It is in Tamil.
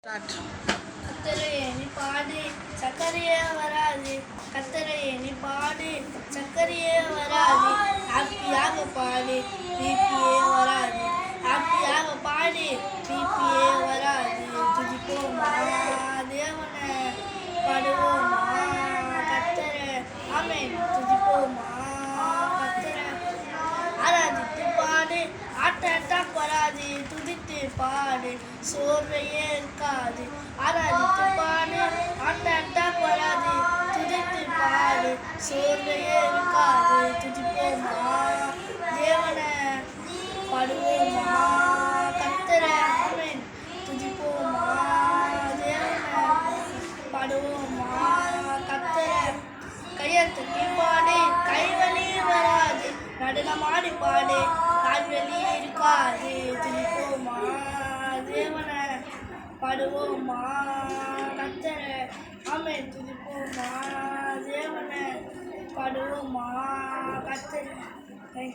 கத்தரையே நீ பாடு சக்கரையே வராது, கத்தரையே நீ பாடு சக்கரையே வராது, ஹாப்பியாக பாடு பிபியே வராது, ஹாப்பியாக பாடு பிபியே வராது. துதிப்போமா தேவனை, பாடுவோமா கத்தரை, ஆமென். துதிப்போமா கத்தரை, ஆராதித்து பாடு, ஆட்டாட்டாக் வராது, துதித்து பாடு சோர்வையே இருக்காது. ஆராதித்து பாடு, ஆட்டாட்டாக் வராது, துதித்து பாடு சோர்வையே இருக்காது. துதிப்போமா தேவனை, பாடுவோமா கத்தரை, ஆமென். துதிப்போமா தேவனை, பாடுவோமா கத்தரை. கையத்தட்டி பாடு, கைவலி வராது, நடனமாடி பாடு கால்வலி இருக்காது. துதிப்போமா தேவனை, பாடுவோமா கத்தரை, ஆமென். துதிப்போமா தேவனை, பாடுவோமா கத்தரை.